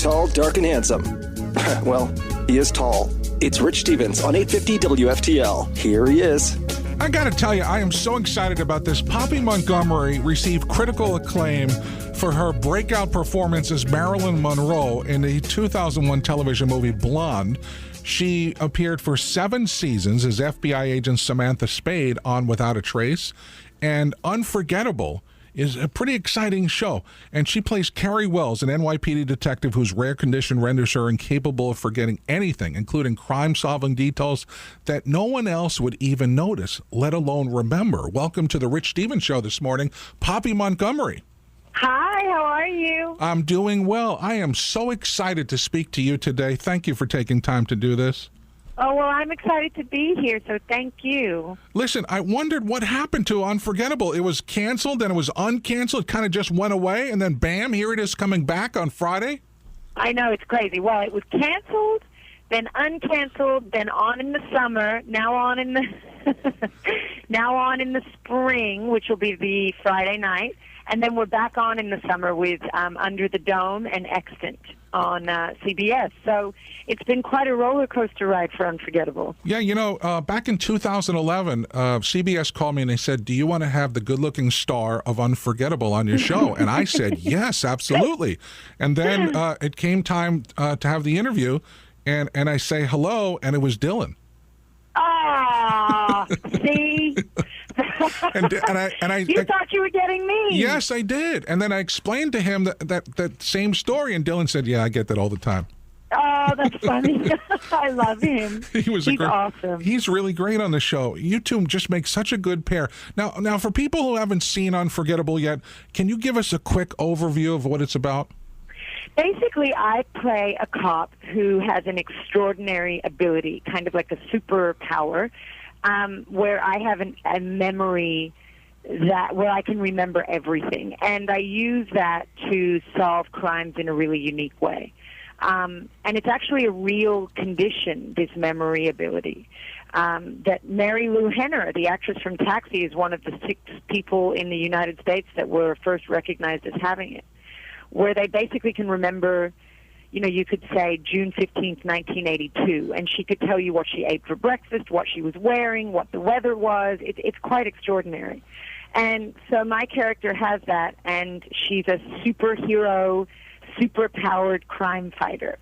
Tall, dark, and handsome. Well, he is tall. It's Rich Stevens on 850 WFTL. Here he is. I got to tell you, I am so excited about this. Poppy Montgomery received critical acclaim for her breakout performance as Marilyn Monroe in the 2001 television movie Blonde. She appeared for 7 seasons as FBI agent Samantha Spade on Without a Trace, and Unforgettable is a pretty exciting show. And she plays Carrie Wells, an NYPD detective whose rare condition renders her incapable of forgetting anything, including crime-solving details that no one else would even notice, let alone remember. Welcome to the Rich Stevens Show this morning, Poppy Montgomery. Hi, how are you? I'm doing well. I am so excited to speak to you today. Thank you for taking time to do this. Oh, well, I'm excited to be here, so thank you. Listen, I wondered what happened to Unforgettable. It was canceled, then it was uncanceled, it kind of just went away, and then bam, here it is coming back on Friday. I know, it's crazy. Well, it was canceled, then uncanceled, then on in the summer, now on in the now on in the spring, which will be the Friday night, and then we're back on in the summer with Under the Dome and Extant on CBS. So it's been quite a roller coaster ride for Unforgettable. Yeah, you know, back in 2011, CBS called me and they said, do you want to have the good-looking star of Unforgettable on your show? And I said, yes, absolutely. And then it came time to have the interview, and I say hello, and it was Dylan. Ah, see? and I You thought you were getting me. Yes, I did. And then I explained to him that same story, and Dylan said, yeah, I get that all the time. Oh, that's funny. I love him. He's awesome. He's really great on the show. You two just make such a good pair. Now, for people who haven't seen Unforgettable yet, can you give us a quick overview of what it's about? Basically, I play a cop who has an extraordinary ability, kind of like a superpower, where I have a memory where I can remember everything, and I use that to solve crimes in a really unique way. And it's actually a real condition, this memory ability, that Marilu Henner, the actress from Taxi, is one of the 6 people in the United States that were first recognized as having it, where they basically can remember, you know, you could say June 15th, 1982, and she could tell you what she ate for breakfast, what she was wearing, what the weather was. It's quite extraordinary. And so my character has that, and she's a superhero, super-powered crime fighter.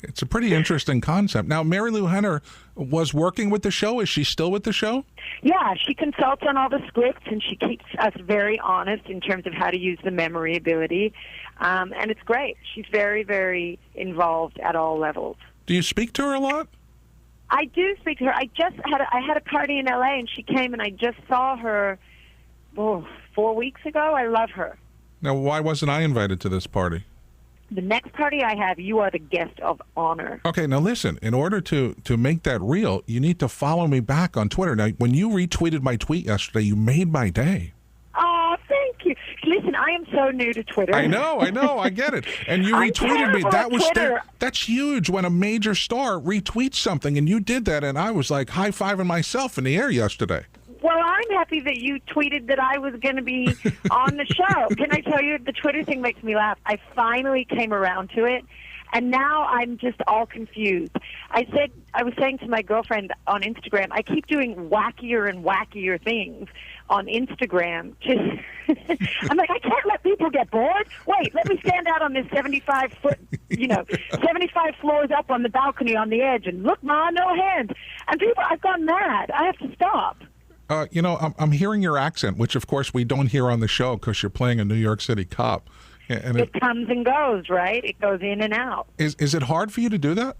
It's a pretty interesting concept. Now, Marilu Henner was working with the show. Is she still with the show? Yeah, she consults on all the scripts, and she keeps us very honest in terms of how to use the memory ability. And it's great. She's very, very involved at all levels. Do you speak to her a lot? I do speak to her. I had a party in L.A., and she came, and I just saw her 4 weeks ago. I love her. Now, why wasn't I invited to this party? The next party I have, you are the guest of honor. Okay, now listen, in order to make that real, you need to follow me back on Twitter. Now, when you retweeted my tweet yesterday, you made my day. Oh, thank you. Listen, I am so new to Twitter. I know, I get it. And you retweeted me. That's huge when a major star retweets something, and you did that, and I was like high-fiving myself in the air yesterday. Well, I'm happy that you tweeted that I was going to be on the show. Can I tell you, the Twitter thing makes me laugh. I finally came around to it, and now I'm just all confused. I was saying to my girlfriend on Instagram, I keep doing wackier and wackier things on Instagram. I'm like, I can't let people get bored. Wait, let me stand out on this 75-foot, 75 floors up on the balcony on the edge, and look, Ma, no hands. And people, I've gone mad. I have to stop. I'm hearing your accent, which, of course, we don't hear on the show because you're playing a New York City cop. And it comes and goes, right? It goes in and out. Is it hard for you to do that?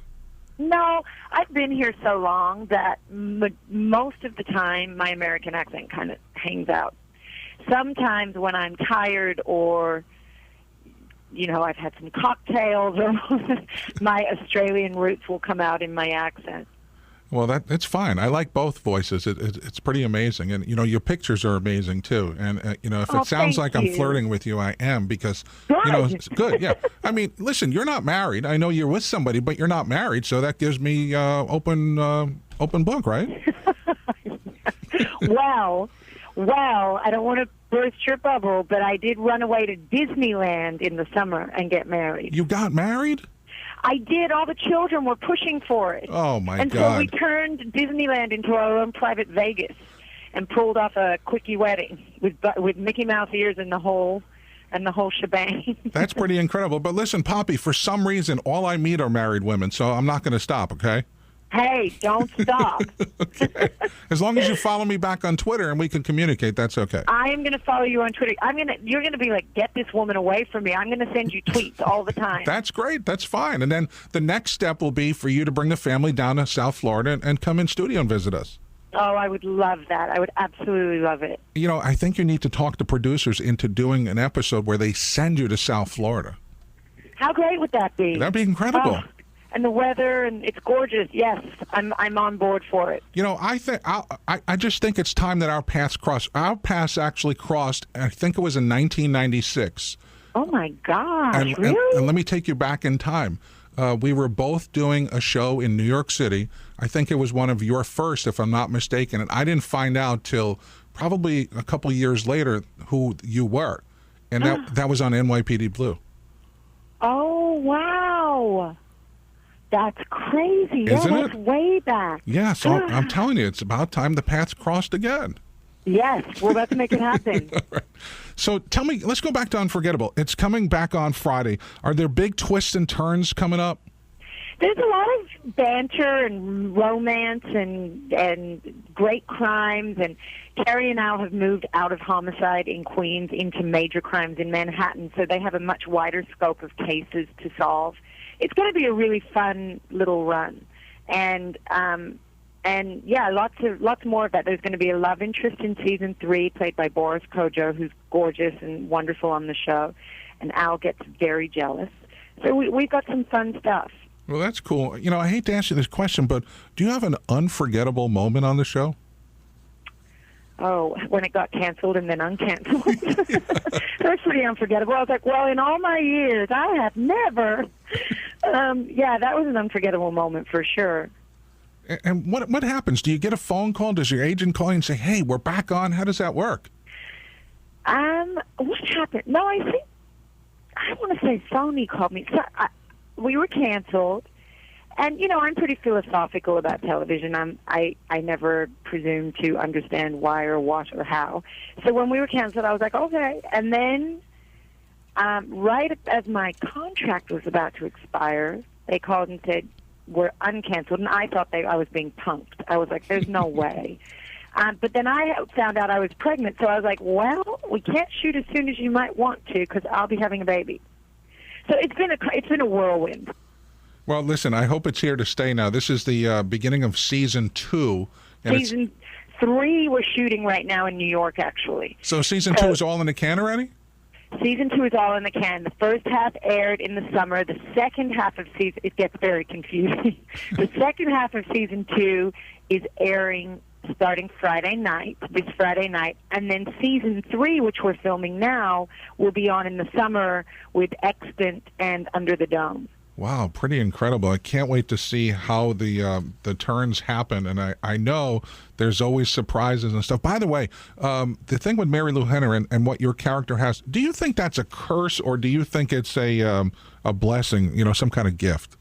No, I've been here so long that most of the time my American accent kind of hangs out. Sometimes when I'm tired or, I've had some cocktails, or my Australian roots will come out in my accent. Well, that's fine. I like both voices. It's pretty amazing. And, your pictures are amazing, too. And, if it sounds like I'm flirting with you, I am because, it's good. Yeah. I mean, listen, you're not married. I know you're with somebody, but you're not married. So that gives me open book, right? Well, Well, I don't want to burst your bubble, but I did run away to Disneyland in the summer and get married. You got married? I did. All the children were pushing for it. Oh, my God. And so we turned Disneyland into our own private Vegas and pulled off a quickie wedding with Mickey Mouse ears and the whole shebang. That's pretty incredible. But listen, Poppy, for some reason, all I meet are married women, so I'm not going to stop, okay? Hey, don't stop. Okay. As long as you follow me back on Twitter and we can communicate, that's okay. I am going to follow you on Twitter. You're going to be like, get this woman away from me. I'm going to send you tweets all the time. That's great. That's fine. And then the next step will be for you to bring the family down to South Florida and come in studio and visit us. Oh, I would love that. I would absolutely love it. You know, I think you need to talk the producers into doing an episode where they send you to South Florida. How great would that be? That'd be incredible. Oh. And the weather, and it's gorgeous. Yes, I'm on board for it. You know, I just think it's time that our paths cross. Our paths actually crossed, I think it was in 1996. Oh, my gosh, really? And let me take you back in time. We were both doing a show in New York City. I think it was one of your first, if I'm not mistaken. And I didn't find out till probably a couple years later who you were. And that was on NYPD Blue. Oh, wow. That's crazy. Isn't that's it? Way back. Yeah, so I'm telling you, it's about time the paths crossed again. Yes, well, let's make it happen. Right. So tell me, let's go back to Unforgettable. It's coming back on Friday. Are there big twists and turns coming up? There's a lot of banter and romance and great crimes. And Carrie and Al have moved out of homicide in Queens into major crimes in Manhattan, so they have a much wider scope of cases to solve. It's going to be a really fun little run, and yeah, lots more of that. There's going to be a love interest in season 3, played by Boris Kodjoe, who's gorgeous and wonderful on the show, and Al gets very jealous. So we've got some fun stuff. Well, that's cool. You know, I hate to ask you this question, but do you have an unforgettable moment on the show? Oh, when it got canceled and then uncanceled. That's pretty unforgettable. I was like, well, in all my years, I have never. Yeah, that was an unforgettable moment for sure. And what happens? Do you get a phone call? Does your agent call you and say, hey, we're back on? How does that work? What happened? No, I want to say Sony called me. So we were canceled. And, you know, I'm pretty philosophical about television. I never presume to understand why or what or how. So when we were canceled, I was like, okay. And then right as my contract was about to expire, they called and said, we're uncanceled. And I thought I was being punked. I was like, there's no way. But then I found out I was pregnant, so I was like, well, we can't shoot as soon as you might want to because I'll be having a baby. So it's been a whirlwind. Well, listen, I hope it's here to stay now. This is the beginning of season 2. Season 3 we're shooting right now in New York, actually. So season 2 is all in the can already? Season 2 is all in the can. The first half aired in the summer. The second half of season, it gets very confusing. The second half of season 2 is airing starting this Friday night. And then season 3, which we're filming now, will be on in the summer with Extant and Under the Dome. Wow, pretty incredible. I can't wait to see how the turns happen. And I know there's always surprises and stuff. By the way, the thing with Marilu Henner and what your character has, do you think that's a curse or do you think it's a blessing, you know, some kind of gift?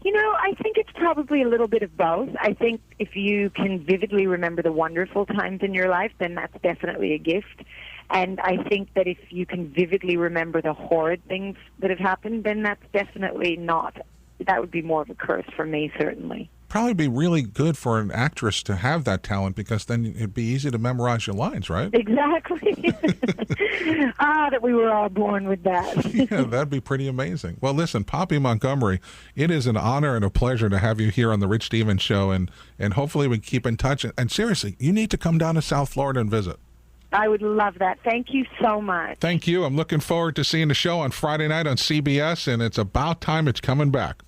You know, I think it's probably a little bit of both. I think if you can vividly remember the wonderful times in your life, then that's definitely a gift. And I think that if you can vividly remember the horrid things that have happened, then that's definitely not. That would be more of a curse for me, certainly. Probably be really good for an actress to have that talent because then it'd be easy to memorize your lines, right? Exactly. That we were all born with that. Yeah, that'd be pretty amazing. Well, listen, Poppy Montgomery, it is an honor and a pleasure to have you here on the Rich Stevens Show, and hopefully we can keep in touch. And seriously, you need to come down to South Florida and visit. I would love that. Thank you so much. Thank you. I'm looking forward to seeing the show on Friday night on CBS, and it's about time it's coming back.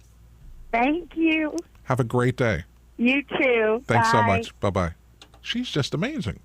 Thank you. Have a great day. You too. Thanks Bye. so much. Bye-bye. She's just amazing.